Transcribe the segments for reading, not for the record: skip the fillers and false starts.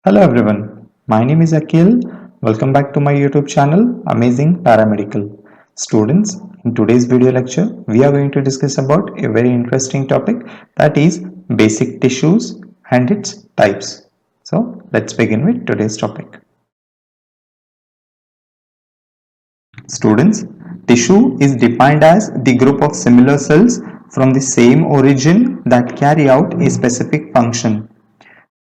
Hello everyone, my name is Akhil. Welcome back to my YouTube channel Amazing Paramedical. Students, in today's video lecture, we are going to discuss about a very interesting topic, that is basic tissues and its types. So let's begin with today's topic. Students, tissue is defined as the group of similar cells from the same origin that carry out a specific function.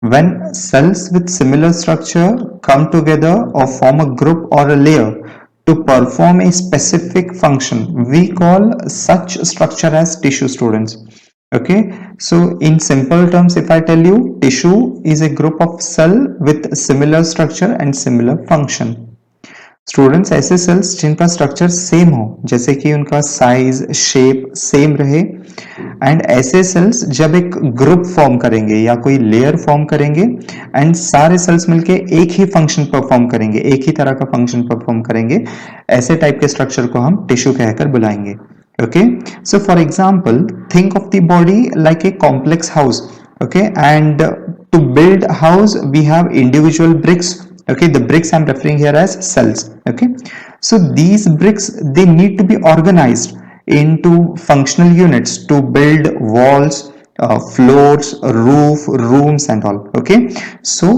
When cells with similar structure come together or form a group or a layer to perform a specific function, we call such structure as tissue, students. Okay, so in simple terms, if I tell you, tissue is a group of cell with similar structure and similar function. Students ऐसे sales जिनका structure same हो, जैसे कि उनका size shape same रहे, and ऐसे sales जब एक ग्रुप फॉर्म करेंगे या कोई लेयर फॉर्म करेंगे एंड सारे सेल्स मिलके एक ही फंक्शन परफॉर्म करेंगे, एक ही तरह का फंक्शन परफॉर्म करेंगे, ऐसे टाइप के स्ट्रक्चर को हम टिश्यू कहकर बुलाएंगे. Okay, so for example, think of the body like a complex house. Okay, and to build a house we have individual bricks. Okay, the bricks I'm referring here as cells. Okay, so these bricks, they need to be organized into functional units to build walls, floors, roof, rooms and all. Okay, so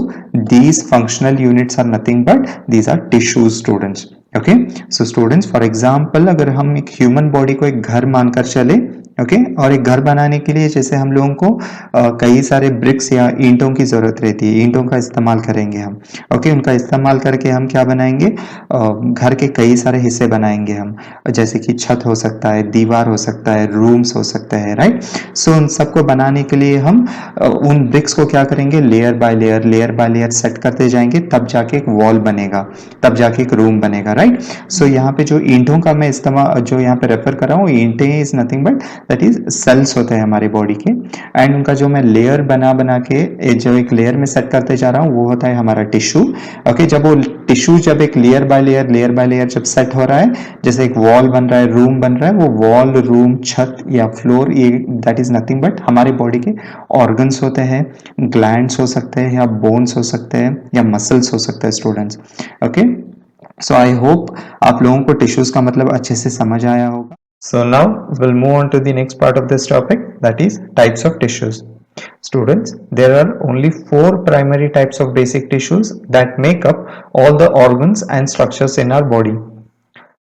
these functional units are nothing but these are tissues, students. Okay, so students, for example अगर हम एक human body को एक घर मानकर चले, okay, और एक घर बनाने के लिए जैसे हम लोगों को कई सारे ब्रिक्स या ईंटों की जरूरत रहती है, ईंटों का इस्तेमाल करेंगे हम. ओके, उनका इस्तेमाल करके हम क्या बनाएंगे, घर के कई सारे हिस्से बनाएंगे हम, जैसे कि छत हो सकता है, दीवार हो सकता है, रूम्स हो सकते हैं, राइट. सो उन सबको बनाने के लिए हम उन ब्रिक्स को क्या करेंगे, लेयर बाय लेयर सेट करते जाएंगे, तब जाके एक वॉल बनेगा, तब जाके एक रूम बनेगा, राइट. सो यहाँ पे जो ईंटों का मैं इस्तेमाल जो यहाँ पे रेफर कर रहा हूँ, ईंटें is nothing but that is cells होते हैं हमारे बॉडी के, एंड उनका जो मैं लेयर बना के जो एक लेयर में सेट करते जा रहा हूँ वो होता है हमारा टिश्यू. ओके, जब वो टिश्यू जब एक लेयर बाय लेयर जब सेट हो रहा है, जैसे एक वॉल बन रहा है, रूम बन रहा है, वो वॉल, रूम, छत या फ्लोर, ये दैट इज नथिंग बट हमारे बॉडी के ऑर्गन्स होते हैं, ग्लैंड्स हो सकते हैं या बोन्स हो सकते हैं या मसल्स हो सकते हैं, students. Okay, so I hope आप लोगों को टिश्यूज का मतलब अच्छे से समझ आया होगा. So now we'll move on to the next part of this topic, that is types of tissues. Students, there are only 4 primary types of basic tissues that make up all the organs and structures in our body.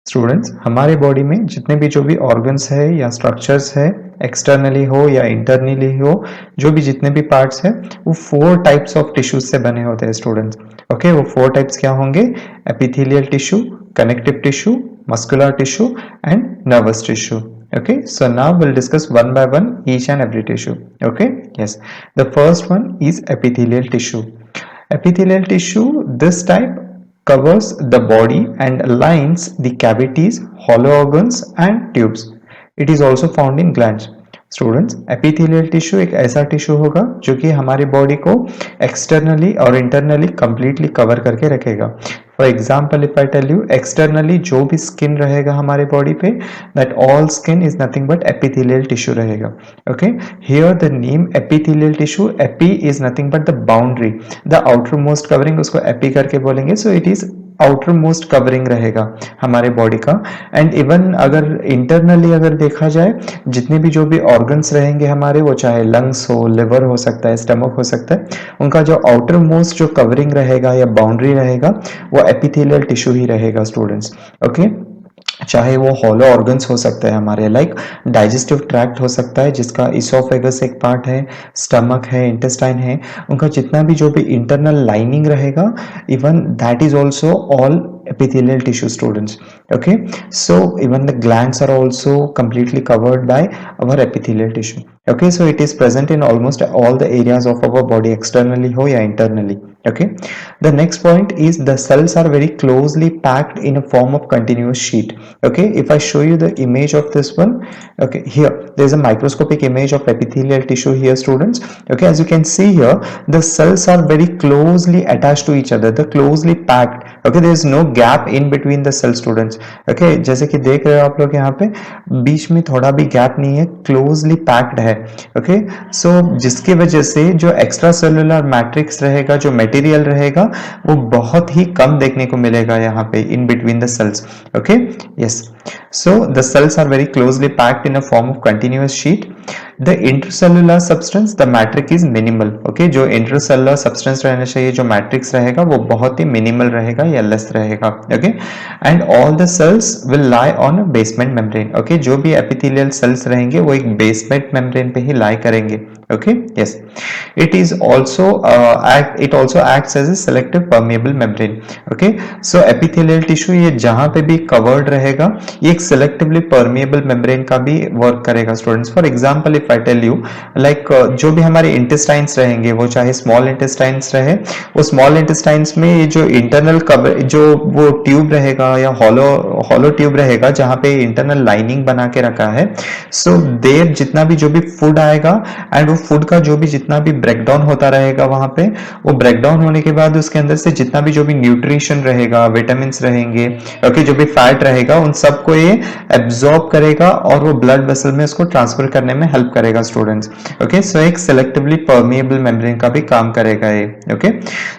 Students, हमारे body में जितने भी जो भी organs है या structures है, externally हो या इंटरनली हो, जो भी जितने भी पार्ट्स है, वो 4 टाइप्स ऑफ टिश्यूज से बने होते हैं, स्टूडेंट्स. ओके, वो 4 टाइप्स क्या होंगे, epithelial tissue, connective tissue, muscular tissue and nervous tissue. Okay, so now we'll discuss one by one each and every tissue. Okay, yes, the first one is epithelial tissue. Epithelial tissue, this type covers the body and lines the cavities, hollow organs and tubes. It is also found in glands. Students, epithelial tissue एक ऐसा tissue होगा जो कि हमारी body को externally और internally completely cover करके रखेगा. For example, if I tell you, externally जो भी स्किन रहेगा हमारे बॉडी पे, that all skin is nothing but epithelial tissue रहेगा. Okay, here the name epithelial tissue, epi is nothing but the boundary, the outermost covering, उसको epi करके बोलेंगे. So it is outermost covering रहेगा हमारे body का. And even अगर internally अगर देखा जाए, जितने भी जो भी ऑर्गन्स रहेंगे हमारे, वो चाहे लंग्स हो, लिवर हो सकता है, स्टमक हो सकता है, उनका जो आउटर मोस्ट जो कवरिंग रहेगा या बाउंड्री रहेगा वो एपिथेलियल टिश्यू ही रहेगा, स्टूडेंट्स. ओके, चाहे वो हॉलो ऑर्गन्स हो सकते हैं हमारे, लाइक डाइजेस्टिव ट्रैक्ट हो सकता है जिसका इसोफेगस एक पार्ट है, स्टमक है, इंटेस्टाइन है, उनका जितना भी जो भी इंटरनल लाइनिंग रहेगा, even that is also all epithelial tissue, students. Okay, so even the glands are also completely covered by our epithelial tissue. Okay, so it is present in almost all the areas of our body, externally ho ya internally. Okay, the next point is the cells are very closely packed in a form of continuous sheet. Okay, if I show you the image of this one, okay, here there is a microscopic image of epithelial tissue here, students. Okay, as you can see here, the cells are very closely attached to each other, the closely packed, okay, there is no gap in between the cell students. ओके, जैसे कि देख रहे हो आप लोग यहाँ पे बीच में थोड़ा भी गैप नहीं है, क्लोजली पैक्ड है। ओके, सो जिसकी वजह से जो एक्स्ट्रा सेलुलर मैट्रिक्स रहेगा, जो मटेरियल रहेगा, वो बहुत ही कम देखने को मिलेगा यहाँ पे in between the cells. Okay, yes, so the cells are very closely packed in a form of continuous sheet. The intercellular substance, the matrix is minimal. Okay, जो intercellular substance रहना चाहिए, जो matrix रहेगा वो बहुत ही minimal रहेगा या less रहेगा। Okay, and all the cells will lie on a basement membrane. Okay, जो भी epithelial cells रहेंगे वो एक basement membrane पे ही lie करेंगे। Okay, yes, it is also it also acts as a selective permeable membrane. Okay, so epithelial tissue ये जहाँ पे भी covered रहेगा ये एक selectively permeable membrane का भी work करेगा students. For example if I tell you like जो भी हमारे इंटेस्टाइन्स रहेंगे, वो चाहे स्मॉल इंटेस्टाइन्स रहे, वो स्मॉल इंटेस्टाइन्स में ये जो इंटरनल कवर, जो वो ट्यूब रहेगा या हॉलो ट्यूब रहेगा जहाँ पे इंटरनल लाइनिंग बना के रखा है, सो देर जितना भी जो भी फूड आएगा एंड वो फूड का जो भी जितना भी ब्रेकडाउन होता रहेगा वहां पे, वो ब्रेकडाउन होने के बाद उसके अंदर से जितना भी जो भी न्यूट्रिशन रहेगा, विटामिन रहेंगे, ओके, जो भी फैट रहेगा, उन सबको ये एब्जॉर्ब करेगा और वो ब्लड वेसल में उसको ट्रांसफर करने में हेल्प करेगा स्टूडेंट्स। ओके, सो एक सेलेक्टिवली परमिएबल मेम्ब्रेन का भी काम करेगा ये। Okay,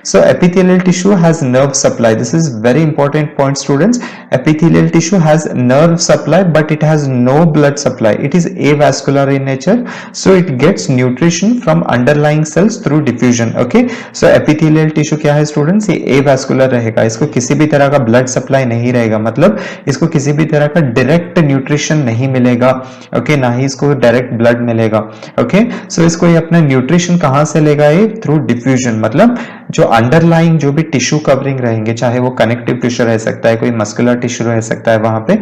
so epithelial tissue has nerve supply, this is very important point students. Epithelial tissue has nerve supply but it has no blood supply, it is avascular in nature, so it gets nutrition from underlying cells through diffusion. Okay, so epithelial tissue क्या है students, ये avascular रहेगा, इसको किसी भी तरह का blood supply नहीं रहेगा, मतलब इसको किसी भी तरह का डायरेक्ट न्यूट्रिशन नहीं मिलेगा। ओके, ना ही इसको डायरेक्ट ब्लड मिलेगा। ओके, सो इसको ये अपना न्यूट्रिशन कहां से लेगा, ये थ्रू डिफ्यूजन, मतलब जो अंडरलाइंग जो भी टिश्यू कवरिंग रहेंगे, चाहे वो कनेक्टिव टिश्यू रह सकता है, कोई मस्कुलर टिश्यू रह सकता है, वहां पे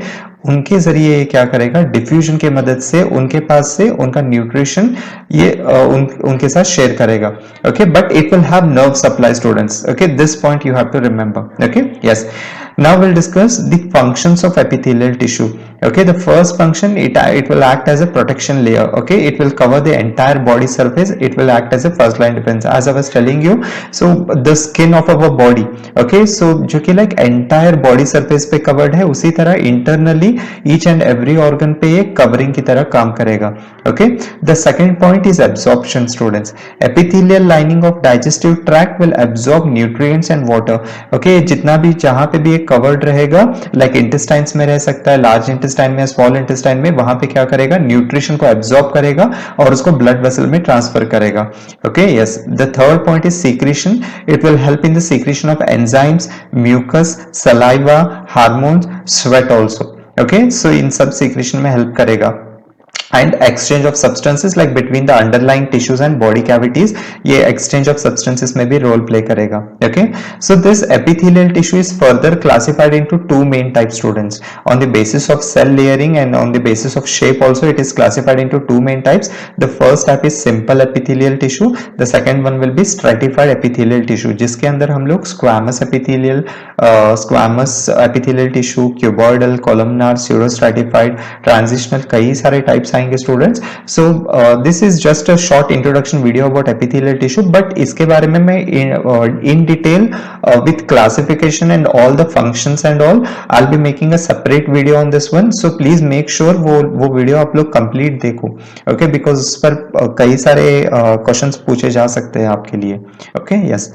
उनके जरिए ये क्या करेगा, डिफ्यूजन के मदद से उनके पास से उनका न्यूट्रिशन ये उनके साथ शेयर करेगा। Okay, but it will have nerve supply students. Okay, this point you have to remember. Okay, yes, now we'll discuss the functions of epithelial tissue. Okay, the first function, it will act as a protection layer. Okay, it will cover the entire body surface, it will act as a first line defense, as I was telling you. So the skin of our body, okay, so जो कि like entire body surface पे covered है, उसी तरह internally each and every organ पे ये covering की तरह काम करेगा। Okay, the second point is absorption students. Epithelial lining of digestive tract will absorb nutrients and water. Okay, जितना भी जहां पे भी एक covered रहेगा, like intestines में रह सकता है, large intestine में, small intestine में, वहां पे क्या करेगा, न्यूट्रिशन को एब्जॉर्ब करेगा और उसको ब्लड वेसल में ट्रांसफर करेगा। Okay, yes, the third point is secretion, it will help in the secretion of enzymes, mucus, saliva, hormones, sweat also. Okay, so इन सब सीक्रेशन में हेल्प करेगा। and exchange of substances like between the underlying tissues and body cavities, ये exchange of substances में भी role play करेगा। Okay, so this epithelial tissue is further classified into two main types students, on the basis of cell layering and on the basis of shape also it is classified into two main types. The first type is simple epithelial tissue, the second one will be stratified epithelial tissue, जिसके अंदर हम लोग squamous epithelial tissue, cuboidal, columnar, pseudostratified, transitional, कई सारे types आएंगे students. So this is just a short introduction video about epithelial tissue, but इसके बारे में मैं in detail with classification and all the functions and all I will be making a separate video on this one, so please make sure वो video आप लोग complete देखो। Okay, because उस पर कई सारे क्वेश्चंस पूछे जा सकते हैं आपके लिए। Okay, yes,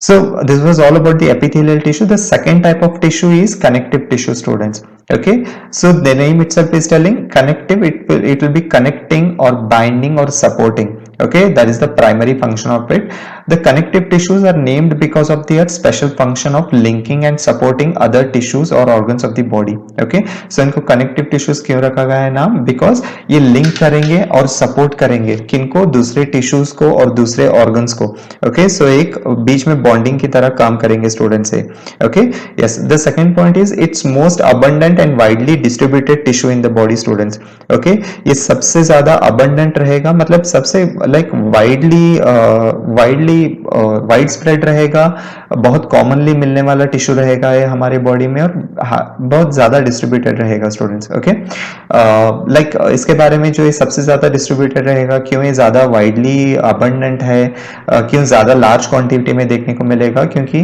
so this was all about the epithelial tissue. The second type of tissue is connective tissue students. Okay, so the name itself is telling connective, it will be connecting or binding or supporting. Okay, that is the primary function of it. The connective tissues are named because of their special function of linking and supporting other tissues or organs of the body. Okay, so इनको connective tissues क्यों रखा गया है नाम, because ये link करेंगे और support करेंगे किनको, दूसरे tissues को और दूसरे organs को। Okay, so एक बीच में bonding की तरह काम करेंगे स्टूडेंट से। Okay, yes, the second point is it's most abundant and widely distributed tissue in the body students. Okay, ये सबसे ज्यादा abundant रहेगा, मतलब सबसे लाइक वाइड स्प्रेड रहेगा, बहुत कॉमनली मिलने वाला टिश्यू रहेगा ये हमारे बॉडी में, और बहुत ज्यादा डिस्ट्रीब्यूटेड रहेगा स्टूडेंट्स। ओके, लाइक इसके बारे में जो ये सबसे ज्यादा डिस्ट्रीब्यूटेड रहेगा, क्यों ये ज्यादा वाइडली अबंडेंट है, क्यों ज्यादा लार्ज क्वांटिटी में देखने को मिलेगा, क्योंकि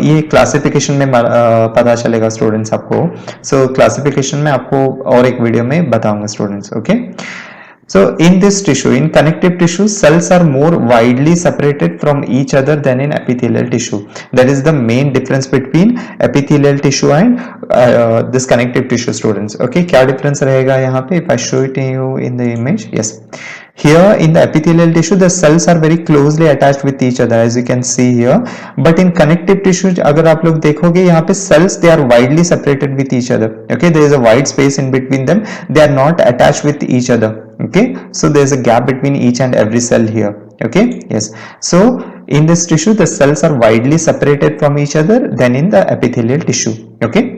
ये क्लासिफिकेशन में पता चलेगा स्टूडेंट्स आपको। सो क्लासिफिकेशन में आपको और एक वीडियो में बताऊंगा students. Okay, so in this tissue, in connective tissue, cells are more widely separated from each other than in epithelial tissue. That is the main difference between epithelial tissue and this connective tissue students. Okay, क्या difference रहेगा यहाँ पे? If I show it to you in the image, yes. Here in the epithelial tissue, the cells are very closely attached with each other, as you can see here. But in connective tissue, अगर आप लोग देखोगे यहाँ पे cells they are widely separated with each other. Okay, there is a wide space in between them. They are not attached with each other. Okay, so there is a gap between each and every cell here. Okay, yes. So in this tissue, the cells are widely separated from each other than in the epithelial tissue. Okay.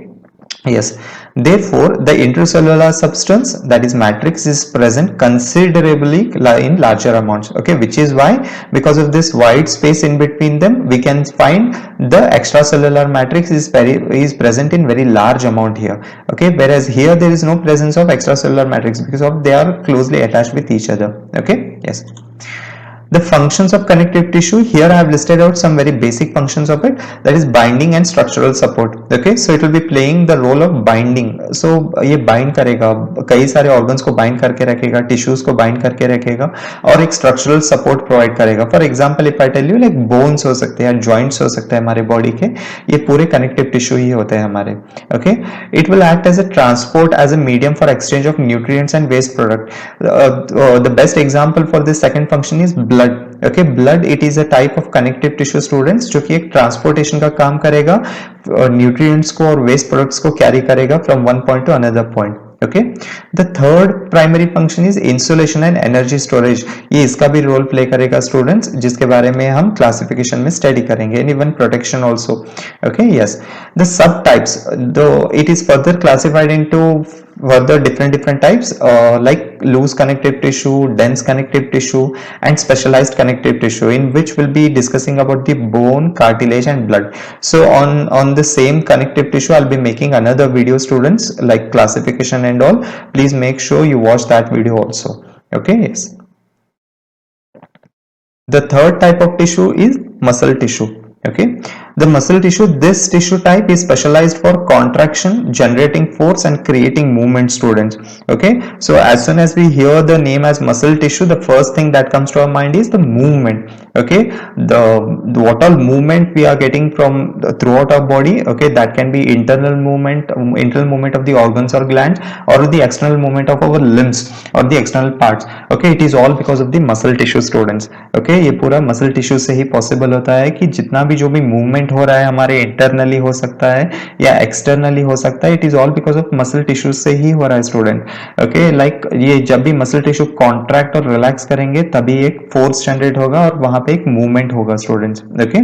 Yes, therefore the intracellular substance, that is matrix, is present considerably in larger amounts. Okay, which is why, because of this wide space in between them, we can find the extracellular matrix is present in very large amount here. Okay, whereas here there is no presence of extracellular matrix because of they are closely attached with each other. Okay, yes. The functions of connective tissue, here I have listed out some very basic functions of it, that is binding and structural support. Okay, so it will be playing the role of binding. So ये bind करेगा, कई सारे organs को bind करके रखेगा, tissues को bind करके रखेगा, और एक structural support provide करेगा. For example, if I tell you like bones हो सकते हैं, joints हो सकते हैं हमारे body के, ये पूरे connective tissue ही होते हैं हमारे. Okay, it will act as a transport, as a medium for exchange of nutrients and waste product. The best example for this second function is blood. Okay, blood it is a type of connective tissue students जो कि एक transportation का काम करेगा, nutrients को और waste products को carry करेगा from one point two another point. Okay, the third primary function is insulation and energy storage. ये इसका भी रोल प्ले करेगा स्टूडेंट्स, जिसके बारे में हम क्लासिफिकेशन में स्टडी करेंगे, and even protection also. Okay, yes. The subtypes, though it is further classified into further different types, like loose connective tissue, dense connective tissue, and specialized connective tissue, in which we'll be discussing about the bone, cartilage, and blood. So on the same connective tissue, I'll be making another video, students, like classification and all. Please make sure you watch that video also. Okay, yes. The third type of tissue is muscle tissue. Okay, the muscle tissue, this tissue type is specialized for contraction, generating force, and creating movement, students. Okay, so as soon as we hear the name as muscle tissue, the first thing that comes to our mind is the movement. Okay, the what all movement we are getting from throughout our body. Okay, that can be internal movement of the organs or glands, or the external movement of our limbs or the external parts. Okay, it is all because of the muscle tissue, students. Okay, ये पूरा muscle tissue से ही possible होता है कि जितना भी जो भी मूवमेंट हो रहा है हमारे इंटरनली हो सकता है या एक्सटर्नली हो सकता है, it is all because of muscle tissue से ही हो रहा है स्टूडेंट. ओके, लाइक ये जब भी मसल टिश्यू कॉन्ट्रैक्ट और रिलैक्स करेंगे तभी एक फोर्स जनरेट होगा और वहां पे एक मूवमेंट होगा students. Okay,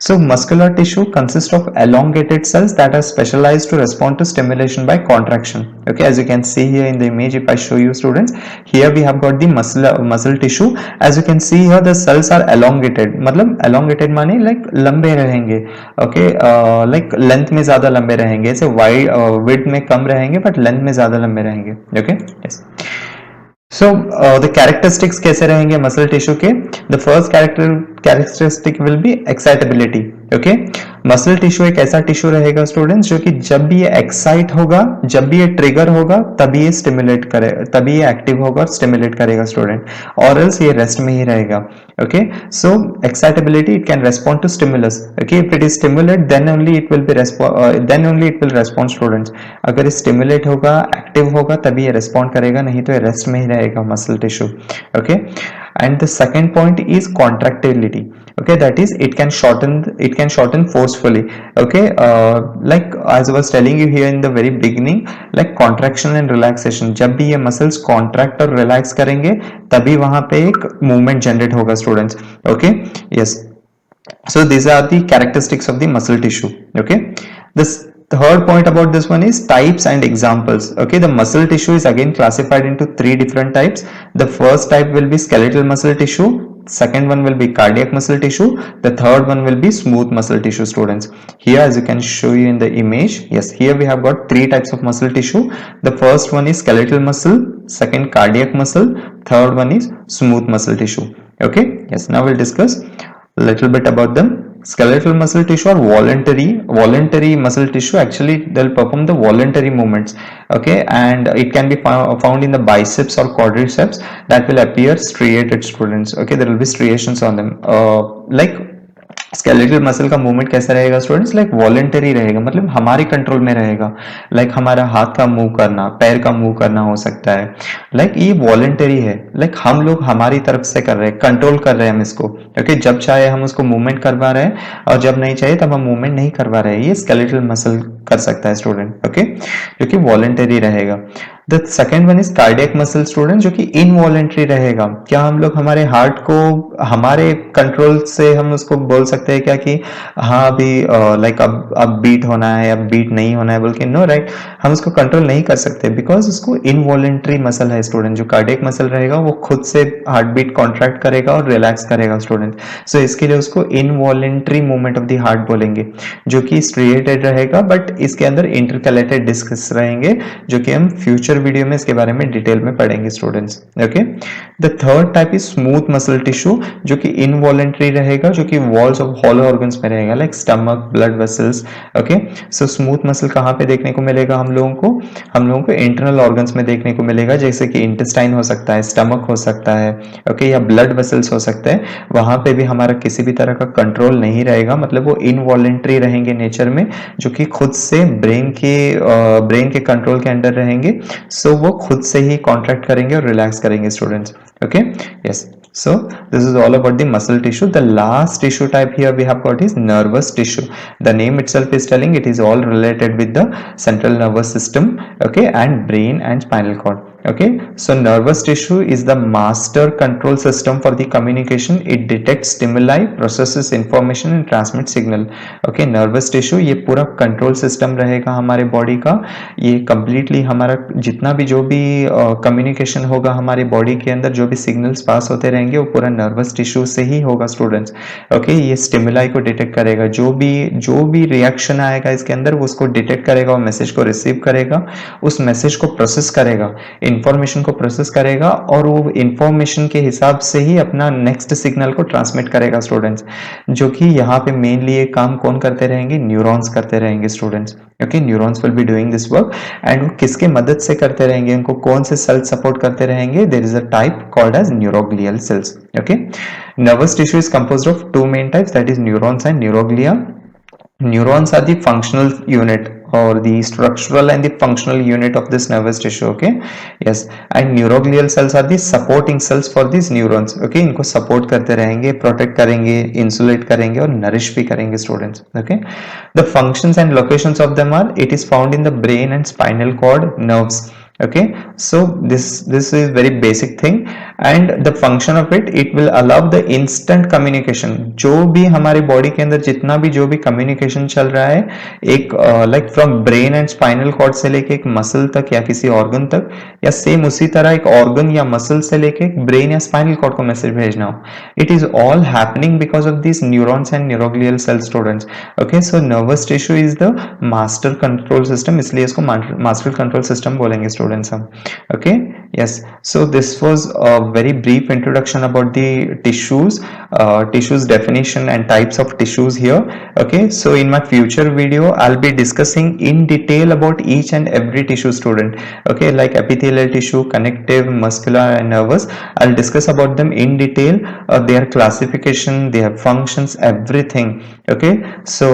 so muscular tissue consist of elongated cells that are specialized to respond to stimulation by contraction. Okay, as you can see here in the image, if I show you students, here we have got the muscle tissue. As you can see here, the cells are elongated. मतलब elongated माने like लंबे रहेंगे. Okay, like length में ज्यादा लंबे रहेंगे, ऐसे wide width में कम रहेंगे बट लेंथ में ज्यादा लंबे रहेंगे. Okay, yes. So the characteristics कैसे रहेंगे मसल टिश्यू के? The first characteristic will be excitability. Okay, muscle tissue एक ऐसा टिश्यू रहेगा स्टूडेंट्स जो कि जब भी ये एक्साइट होगा, जब भी ये ट्रिगर होगा, तभी ये स्टिमुलेट करे, तभी ये एक्टिव होगा और स्टिमुलेट करेगा स्टूडेंट, और एल्स ये रेस्ट में ही रहेगा. Okay, so excitability, it can respond to stimulus. Okay, if it is stimulate then only it will respond students. अगर ये स्टिमुलेट होगा, एक्टिव होगा, तभी ये रेस्पॉन्ड करेगा, नहीं तो ये रेस्ट में ही रहेगा muscle tissue. Okay, and the second point is contractility. Okay, that is it can shorten forcefully. Okay, like as I was telling you here in the very beginning, like contraction and relaxation, जब भी ये muscles contract और relax करेंगे तभी वहां पे एक movement generate होगा students. Okay, yes. So these are the characteristics of the muscle tissue. Okay, this Third point about this one is types and examples. Okay, the muscle tissue is again classified into three different types. The first type will be skeletal muscle tissue. Second one will be cardiac muscle tissue. The third one will be smooth muscle tissue, students. Here, as you can show you in the image, yes, here we have got three types of muscle tissue. The first one is skeletal muscle, second cardiac muscle, third one is smooth muscle tissue. Okay, yes, now we'll discuss a little bit about them. Skeletal muscle tissue or voluntary muscle tissue, actually they'll perform the voluntary movements, okay, and it can be found in the biceps or quadriceps that will appear striated, students. Okay, there will be striations on them, like skeletal muscle का movement कैसा रहेगा students, like voluntary रहेगा, मतलब हमारे control में रहेगा, like हमारा हाथ का मूव करना, पैर का मूव करना हो सकता है, लाइक ये वॉलेंटरी है, लाइक हम लोग हमारी तरफ से कर रहे हैं, कंट्रोल कर रहे हैं हम इसको, ओके, जब चाहे हम उसको मूवमेंट करवा रहे हैं और जब नहीं चाहिए तब हम मूवमेंट नहीं करवा रहे हैं, ये स्केलेटल मसल कर सकता है स्टूडेंट, ओके, जो कि वॉलेंटरी रहेगा। The second one is cardiac muscle student, जो कि इनवॉलेंट्री रहेगा। क्या हम लोग हमारे हार्ट को हमारे कंट्रोल से हम उसको बोल सकते हैं क्या कि हाँ अभी लाइक अब बीट होना है, अब बीट नहीं होना है बोल के, नो राइट, हम उसको कंट्रोल नहीं कर सकते बिकॉज उसको इनवॉलेंट्री मसल है स्टूडेंट। जो कार्डियक मसल रहेगा वो खुद से हार्ट बीट कॉन्ट्रैक्ट करेगा और रिलैक्स करेगा स्टूडेंट, सो इसके लिए उसको involuntary movement of the heart बोलेंगे, जो कि स्ट्रिएटेड रहेगा, बट इसके अंदर इंटरकैलेटेड डिस्क्स रहेंगे, जो कि हम फ्यूचर वीडियो में इसके बारे में डिटेल में पढ़ेंगे students. Okay, the third type is smooth muscle tissue, जो कि इनवॉलेंट्री रहेगा, जो कि वॉल्स ऑफ हॉलो ऑर्गन्स में रहेगा, like stomach, blood vessels. Okay, so smooth muscle कहाँ पे देखने को मिलेगा हम लोगों को इंटरनल ऑर्गन्स में देखने को मिलेगा, जैसे कि इंटेस्टाइन हो सकता है, स्टमक हो सकता है, ओके, या ब्लड वेसल्स हो सकते हैं, वहां पे भी हमारा किसी भी तरह का कंट्रोल नहीं रहेगा, मतलब वो इनवॉलेंट्री रहेंगे नेचर में, जो कि खुद से ब्रेन के कंट्रोल के अंडर रहेंगे, सो वो खुद से ही कॉन्ट्रैक्ट करेंगे और रिलैक्स करेंगे students. Okay, yes, so this is all about the muscle tissue. The last tissue type here we have got is nervous tissue. The name itself is telling it is all related with the central nervous system, okay, and brain and spinal cord. Okay, so nervous tissue is the master control system for the communication. It detects stimuli, processes information and transmits signal. Okay, nervous tissue ये पूरा control system रहेगा हमारे body का, ये completely हमारा जितना भी जो भी कम्युनिकेशन होगा हमारे बॉडी के अंदर, जो भी सिग्नल्स पास होते रहेंगे वो पूरा नर्वस टिश्यू से ही होगा स्टूडेंट्स। ओके, ये स्टिमुलाई को डिटेक्ट करेगा, जो भी रिएक्शन आएगा इसके अंदर वो उसको डिटेक्ट करेगा, वो मैसेज को रिसीव करेगा, उस मैसेज को प्रोसेस करेगा, इंफॉर्मेशन को प्रोसेस करेगा, और वो इंफॉर्मेशन के हिसाब से ही अपना नेक्स्ट सिग्नल को ट्रांसमिट करेगा स्टूडेंट्स, जो कि यहाँ पे मेनली ये काम कौन करते रहेंगे, न्यूरॉन्स करते रहेंगे students. Okay, neurons will be doing this work, and वो किसके मदद से करते रहेंगे, उनको कौन से सेल्स सपोर्ट करते रहेंगे, there is a type called as neuroglial cells. Okay, nervous tissue is composed of two main types, that is neurons and neuroglia. Neurons are the functional unit or the structural and the functional unit of this nervous tissue. Okay, yes, and neuroglial cells are the supporting cells for these neurons. Okay, इनको support करते रहेंगे, protect करेंगे, insulate करेंगे और nourish भी करेंगे students. Okay, the functions and locations of them are, it is found in the brain and spinal cord nerves. Okay, so this is very basic thing, and the function of it will allow the instant communication. जो भी हमारे body के अंदर जितना भी जो भी communication चल रहा है, एक like from brain and spinal cord से लेके एक मसल तक या किसी ऑर्गन तक, या सेम उसी तरह एक ऑर्गन या मसल से लेके एक ब्रेन या स्पाइनल कॉर्ड को मैसेज भेजना हो, it is all happening because of this neurons and neuroglial cell students. Okay, so nervous tissue is the master control system, इसलिए इसको मास्टर कंट्रोल सिस्टम बोलेंगे स्टूडेंट्स हम। Okay, yes, so this was a very brief introduction about the tissues definition and types of tissues here. Okay, so in my future video I'll be discussing in detail about each and every tissue student. Okay, like epithelial tissue, connective, muscular and nervous, I'll discuss about them in detail, their classification, their functions, everything. Okay, so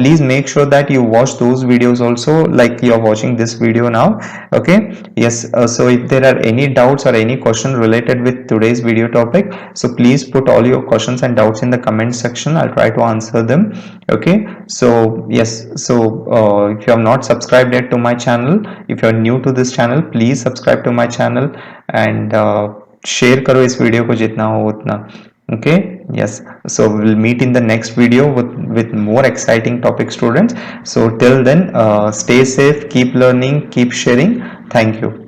please make sure that you watch those videos also, like you're watching this video now. Okay, yes, so if there are any doubts or any question related with today's video topic, so please put all your questions and doubts in the comment section, I'll try to answer them. Okay, so yes, so if you have not subscribed yet to my channel, if you are new to this channel, please subscribe to my channel and share करो इस video को जितना हो उतना। Okay, Yes, so we'll meet in the next video with more exciting topic, students. So till then, stay safe, keep learning, keep sharing. Thank you.